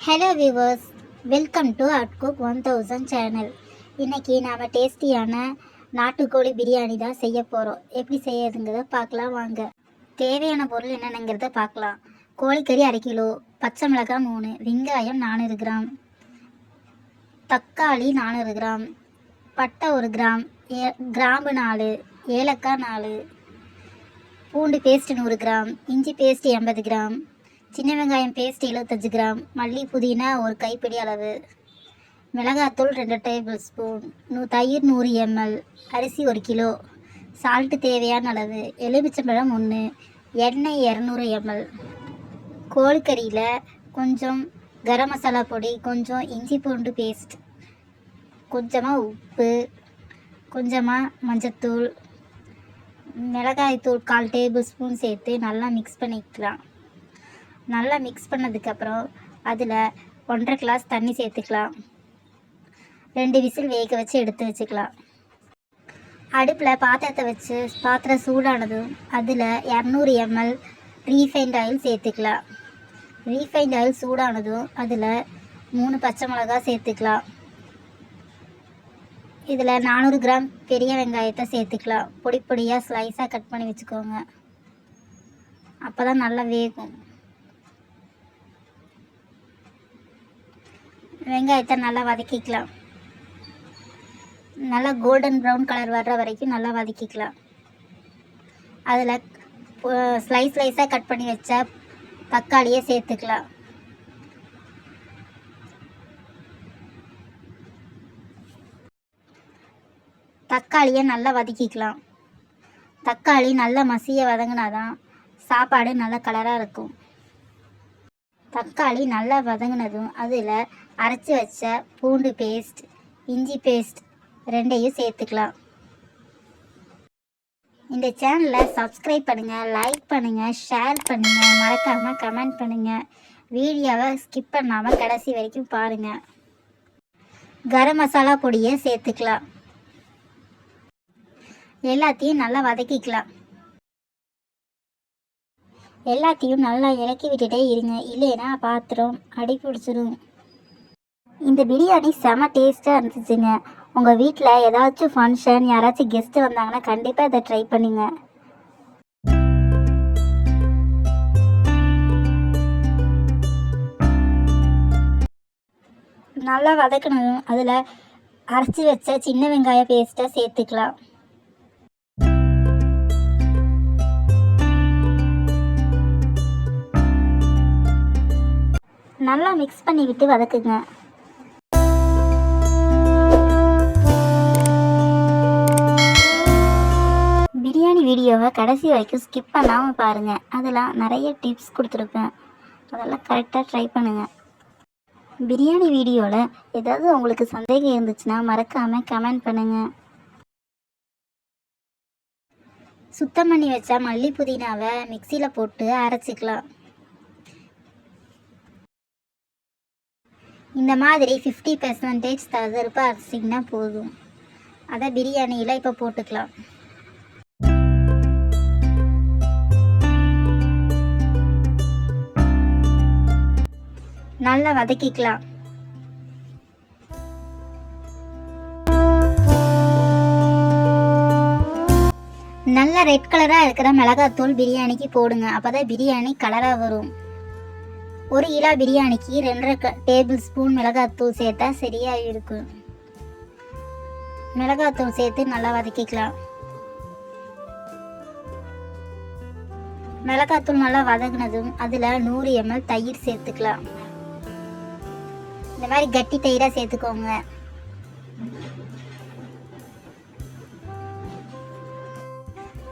Hello viewers, welcome to அட்குக் 1000 channel. இன்றைக்கி நாம் டேஸ்டியான நாட்டுக்கோழி பிரியாணி தான் செய்ய போகிறோம். எப்படி செய்யறதுங்கிறத பார்க்கலாம் வாங்க. தேவையான பொருள் என்னென்னங்கிறத பார்க்கலாம். கோழிக்கறி 1/2 கிலோ, பச்சை மிளகாய் 3, வெங்காயம் 400 கிராம், தக்காளி 400 கிராம், பட்டை 1 கிராம், கிராம்பு 4, ஏலக்காய் 4, பூண்டு பேஸ்ட் 100 கிராம், இஞ்சி பேஸ்ட் 80 கிராம், சின்ன வெங்காயம் பேஸ்ட் 75 கிராம், மல்லி புதினா ஒரு கைப்பிடி அளவு, மிளகாத்தூள் 2 டேபிள் ஸ்பூன், தயிர் 100 ml, அரிசி 1 கிலோ, சால்ட்டு தேவையான அளவு, எலுமிச்சம்பழம் 1, எண்ணெய் 200 ml. கோழிக்கறியில் கொஞ்சம் கரம் மசாலா பொடி, கொஞ்சம் இஞ்சி பூண்டு பேஸ்ட், கொஞ்சமாக உப்பு, கொஞ்சமாக மஞ்சத்தூள், மிளகாய்த்தூள் 1/4 டேபிள் ஸ்பூன் சேர்த்து நல்லா மிக்ஸ் பண்ணிக்கலாம். நல்லா மிக்ஸ் பண்ணதுக்கப்புறம் அதில் 1.5 கிளாஸ் தண்ணி சேர்த்துக்கலாம். 2 விசில் வேக வச்சு எடுத்து வச்சுக்கலாம். அடுப்பில் பாத்திரத்தை வச்சு பாத்திரம் சூடானதும் அதில் 200 ml ரீஃபைண்ட் ஆயில் சேர்த்துக்கலாம். ரீஃபைண்ட் ஆயில் சூடானதும் அதில் 3 பச்சை மிளகாய் சேர்த்துக்கலாம். இதில் 400 கிராம் பெரிய வெங்காயத்தை சேர்த்துக்கலாம். பொடி பொடியாக ஸ்லைஸாக கட் பண்ணி வச்சுக்கோங்க, அப்போ தான் நல்லா வேகும். வெங்காயத்தை நல்லா வதக்கிக்கலாம். நல்லா கோல்டன் ப்ரௌன் கலர் வர்ற வரைக்கும் நல்லா வதக்கிக்கலாம். அதில் ஸ்லைஸாக கட் பண்ணி வச்ச தக்காளியை சேர்த்துக்கலாம். தக்காளியை நல்லா வதக்கிக்கலாம். தக்காளி நல்லா மசிய வதங்கினாதான் சாப்பாடு நல்லா கலராக இருக்கும். தக்காளி நல்லா வதங்கினதும் அதில் அரைச்சி வச்ச பூண்டு பேஸ்ட், இஞ்சி பேஸ்ட் 2ஐயும் சேர்த்துக்கலாம். இந்த சேனலை சப்ஸ்கிரைப் பண்ணுங்கள், லைக் பண்ணுங்கள், ஷேர் பண்ணுங்கள், மறக்காமல் கமெண்ட் பண்ணுங்கள். வீடியோவை ஸ்கிப் பண்ணாமல் கடைசி வரைக்கும் பாருங்கள். கரம் மசாலா பொடியை சேர்த்துக்கலாம். எல்லாத்தையும் நல்லா வதக்கிக்கலாம். எல்லாத்தையும் நல்லா இறக்கி விட்டுட்டே இருங்க, இல்லைன்னா பாத்திரம் அடி பிடிச்சிடும். இந்த பிரியாணி செம டேஸ்ட்டாக இருந்துச்சுங்க. உங்கள் வீட்டில் ஏதாச்சும் ஃபங்க்ஷன், யாராச்சும் கெஸ்ட்டு வந்தாங்கன்னா கண்டிப்பாக இதை ட்ரை பண்ணுங்க. நல்லா வதக்கணும். அதில் அரைச்சி வச்ச சின்ன வெங்காய பேஸ்ட்டை சேர்த்துக்கலாம். நல்லா மிக்ஸ் பண்ணி விட்டு வதக்குங்க. பிரியாணி வீடியோவை கடைசி வரைக்கும் ஸ்கிப் பண்ணாமல் பாருங்கள். அதெல்லாம் நிறைய டிப்ஸ் கொடுத்துருப்பேன், அதெல்லாம் கரெக்டாக ட்ரை பண்ணுங்கள். பிரியாணி வீடியோவில் ஏதாவது உங்களுக்கு சந்தேகம் இருந்துச்சுன்னா மறக்காமல் கமெண்ட் பண்ணுங்கள். சுத்தம் பண்ணி வச்சா மல்லி புதினாவை மிக்சியில் போட்டு அரைச்சிக்கலாம். இந்த மாதிரி 50% தகுதிருப்பாக அரைச்சிங்கன்னா போதும். அதை பிரியாணியில் இப்போ போட்டுக்கலாம். நல்லா வதக்கிக்கலாம். நல்லா ரெட் கலராக இருக்கிற மிளகாத்தூள் பிரியாணிக்கு போடுங்க, அப்போ தான் பிரியாணி கலராக வரும். 1 கிலோ பிரியாணிக்கு 2.5 டேபிள் ஸ்பூன் மிளகாத்தூள் சேர்த்தா சரியாக இருக்கும். மிளகாத்தூள் சேர்த்து நல்லா வதக்கிக்கலாம். மிளகாத்தூள் நல்லா வதங்கினதும் அதில் 100 ml தயிர் சேர்த்துக்கலாம். இந்த மாதிரி கட்டி தயிராக சேர்த்துக்கோங்க.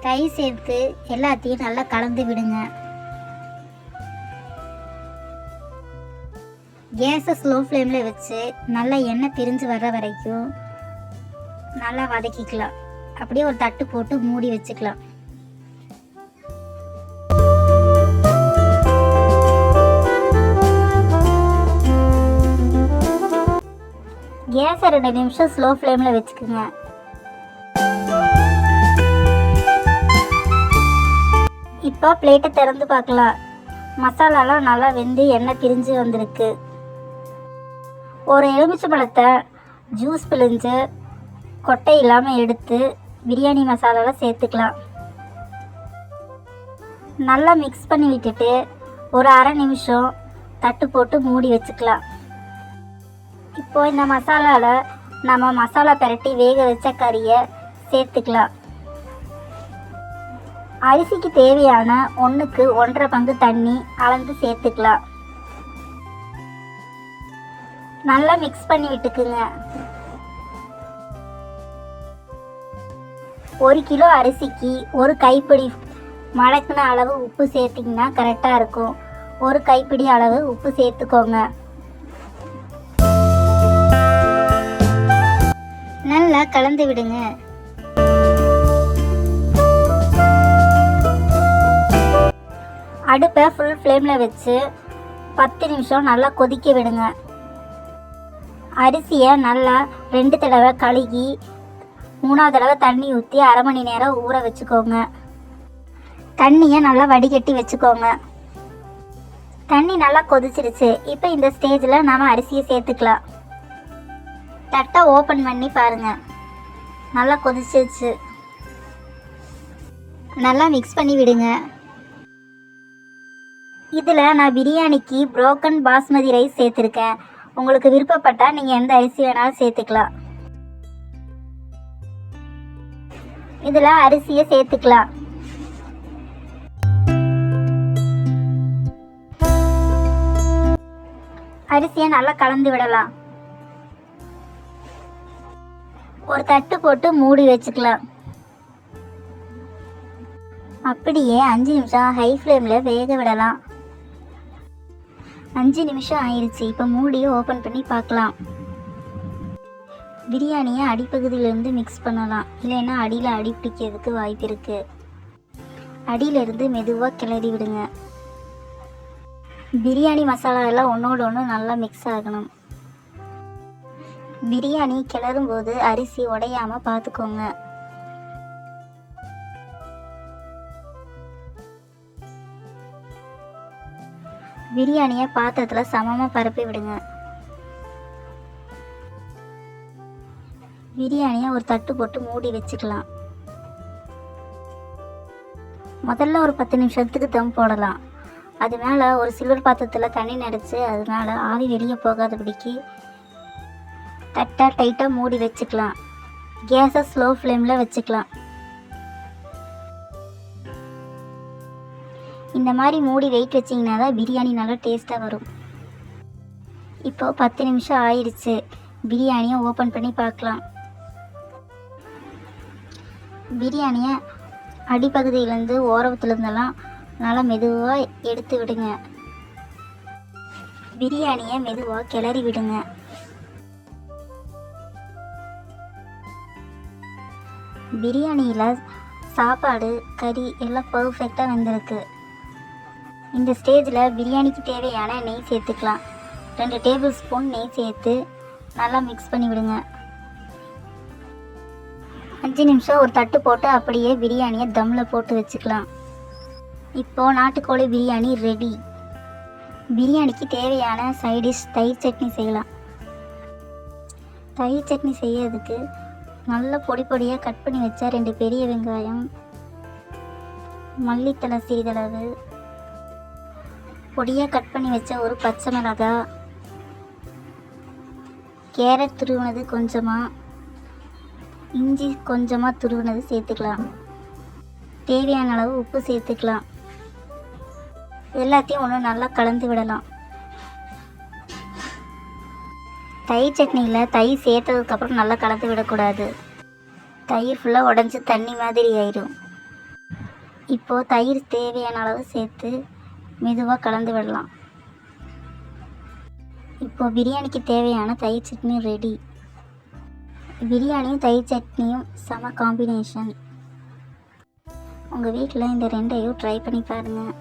தயிர் சேர்த்து எல்லாத்தையும் நல்லா கலந்து விடுங்க. கேஸை ஸ்லோ ஃப்ளேமில் வச்சு நல்லா எண்ணெய் பிரிஞ்சு வர்ற வரைக்கும் நல்லா வதக்கிக்கலாம். அப்படியே ஒரு தட்டு போட்டு மூடி வச்சுக்கலாம். கேஸை 2 நிமிஷம் ஸ்லோ ஃப்ளேமில் வச்சுக்கோங்க. இப்போ பிளேட்டை திறந்து பார்க்கலாம். மசாலாலாம் நல்லா வெந்து எண்ணெய் பிரிஞ்சு வந்திருக்கு. ஒரு எலுமிச்சம்பழத்தை ஜூஸ் பிழிஞ்சு கொட்டை இல்லாமல் எடுத்து பிரியாணி மசாலாவில் சேர்த்துக்கலாம். நல்லா மிக்ஸ் பண்ணி விட்டுட்டு ஒரு அரை நிமிஷம் தட்டு போட்டு மூடி வச்சுக்கலாம். இப்போது இந்த மசாலாவில் நம்ம மசாலா பிரட்டி வேக வச்ச கறியை சேர்த்துக்கலாம். அரிசிக்கு தேவையான 1க்கு 1.5 பங்கு தண்ணி அளந்து சேர்த்துக்கலாம். நல்லா மிக்ஸ் பண்ணி விட்டுக்குங்க. 1 கிலோ அரிசிக்கு 1 கைப்பிடி மடக்குன அளவு உப்பு சேர்த்திங்கன்னா கரெக்டாக இருக்கும். 1 கைப்பிடி அளவு உப்பு சேர்த்துக்கோங்க. நல்லா கலந்து விடுங்க. அடுப்பை ஃபுல் ஃப்ளேமில் வச்சு 10 நிமிஷம் நல்லா கொதிக்க விடுங்க. அரிசியை நல்லா 2 தடவை கழுகி 3ஆவது தடவை தண்ணி ஊற்றி அரை மணி நேரம் ஊற வச்சுக்கோங்க. தண்ணியை நல்லா வடிகட்டி வச்சுக்கோங்க. தண்ணி நல்லா கொதிச்சிருச்சு. இப்போ இந்த ஸ்டேஜில் நாம் அரிசியை சேர்த்துக்கலாம். தட்டை ஓப்பன் பண்ணி பாருங்கள். நல்லா கொதிச்சிருச்சு. நல்லா மிக்ஸ் பண்ணி விடுங்க. இதில் நான் பிரியாணிக்கு புரோக்கன் பாஸ்மதி ரைஸ் சேர்த்துருக்கேன். உங்களுக்கு விருப்பப்பட்டால் நீங்கள் எந்த அரிசி வேணாலும் சேர்த்துக்கலாம். இதில் அரிசியை சேர்த்துக்கலாம். அரிசியை நல்லா கலந்து விடலாம். ஒரு தட்டு போட்டு மூடி வச்சுக்கலாம். அப்படியே 5 நிமிஷம் ஹை ஃப்ளேமில் வேக விடலாம். 5 நிமிஷம் ஆயிடுச்சு. இப்போ மூடியை ஓப்பன் பண்ணி பார்க்கலாம். பிரியாணியை அடிப்பகுதியிலேருந்து மிக்ஸ் பண்ணலாம், இல்லைன்னா அடியில் அடி பிடிக்கிறதுக்கு வாய்ப்பு இருக்குது. அடியிலேருந்து மெதுவாக கிளறி விடுங்க. பிரியாணி மசாலா எல்லாம் ஒன்றோடு ஒன்று நல்லா மிக்ஸ் ஆகணும். பிரியாணி கிளறும் போது அரிசி உடையாமல் பார்த்துக்கோங்க. பிரியாணியை பாத்திரத்தில் சமமாக பரப்பி விடுங்க. பிரியாணியை ஒரு தட்டு போட்டு மூடி வச்சுக்கலாம். முதல்ல ஒரு 10 நிமிஷத்துக்கு தம் போடலாம். அது மேலே ஒரு சில்வர் பாத்திரத்தில் தண்ணி நினச்சி அது மேலே ஆவி வெளியே போகாதபடிக்கு தட்டை டைட்டாக மூடி வச்சுக்கலாம். கேஸை ஸ்லோ ஃப்ளேமில் வச்சுக்கலாம். இந்த மாதிரி மூடி வெயிட் வச்சிங்கன்னா தான் பிரியாணி நல்லா டேஸ்ட்டாக வரும். இப்போது 10 நிமிஷம் ஆயிடுச்சு. பிரியாணியை ஓப்பன் பண்ணி பார்க்கலாம். பிரியாணியை அடிப்பகுதியிலேருந்து ஓரத்துலேருந்தெல்லாம் நல்லா மெதுவாக எடுத்து விடுங்க. பிரியாணியை மெதுவாக கிளறி விடுங்க. பிரியாணியில் சாப்பாடு கறி எல்லாம் பர்ஃபெக்டாக வந்திருக்கு. இந்த ஸ்டேஜில் பிரியாணிக்கு தேவையான நெய் சேர்த்துக்கலாம். 2 டேபிள் ஸ்பூன் நெய் சேர்த்து நல்லா மிக்ஸ் பண்ணி விடுங்க. 5 நிமிஷம் ஒரு தட்டு போட்டு அப்படியே பிரியாணியை தம்மில் போட்டு வச்சுக்கலாம். இப்போது நாட்டுக்கோழி பிரியாணி ரெடி. பிரியாணிக்கு தேவையான சைடிஷ் தயிர் சட்னி செய்யலாம். தயிர் சட்னி செய்யறதுக்கு நல்ல பொடி பொடியாக கட் பண்ணி வச்சா 2 பெரிய வெங்காயம், மல்லித்தலை சிறிதளவு, பொடியாக கட் பண்ணி வச்ச ஒரு பச்சை மிளகாய், கேரட் துருவினது கொஞ்சமாக, இஞ்சி கொஞ்சமாக துருவினது சேர்த்துக்கலாம். தேவையான அளவு உப்பு சேர்த்துக்கலாம். எல்லாத்தையும் ஒன்று நல்லா கலந்து விடலாம். தயிர் சட்னியில் தயிர் சேர்த்ததுக்கப்புறம் நல்லா கலந்து விடக்கூடாது. தயிர் ஃபுல்லாக உடஞ்சி தண்ணி மாதிரி ஆயிடும். இப்போது தயிர் தேவையான அளவு சேர்த்து மெதுவாக கலந்து விடலாம். இப்போது பிரியாணிக்கு தேவையான தயிர் சட்னி ரெடி. பிரியாணியும் தயிர் சட்னியும் செம காம்பினேஷன். உங்கள் வீட்டில் இந்த 2ஐயும் ட்ரை பண்ணி பாருங்கள்.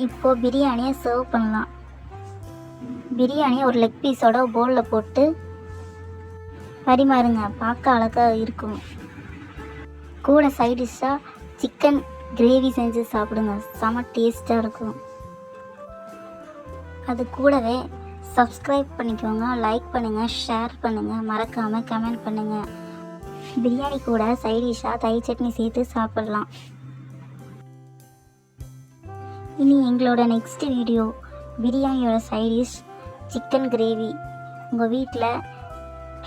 இப்போது பிரியாணியை சர்வ் பண்ணலாம். பிரியாணியை ஒரு லெக் பீஸோட பவுலில் போட்டு பரிமாறுங்க. பார்க்க அழகாக இருக்கும். கூட சைடிஷ்ஷாக சிக்கன் கிரேவி செஞ்சு சாப்பிடுங்க. செம டேஸ்ட்டாக இருக்கும். அது கூடவே சப்ஸ்கிரைப் பண்ணிக்கோங்க, லைக் பண்ணுங்கள், ஷேர் பண்ணுங்கள், மறக்காமல் கமெண்ட் பண்ணுங்கள். பிரியாணி கூட சைட் டிஷ்ஷாக தயிர் சட்னி சேர்த்து சாப்பிட்லாம். இனி எங்களோட நெக்ஸ்ட் வீடியோ பிரியாணியோட சைட் டிஷ் சிக்கன் கிரேவி. உங்கள் வீட்டில்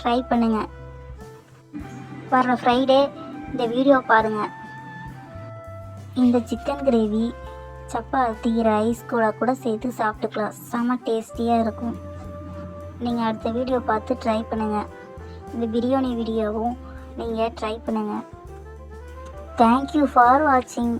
ட்ரை பண்ணுங்கள். வர்ற ஃப்ரைடே இந்த வீடியோ பாருங்கள். இந்த சிக்கன் கிரேவி சப்பாத்தி ரைஸ் கூட சேர்த்து சாப்பிட்டுக்கலாம். செம்ம டேஸ்டியாக இருக்கும். நீங்கள் அடுத்த வீடியோ பார்த்து ட்ரை பண்ணுங்கள். இந்த பிரியாணி வீடியோவும் நீங்கள் ட்ரை பண்ணுங்கள். தேங்க்யூ ஃபார் வாட்சிங்.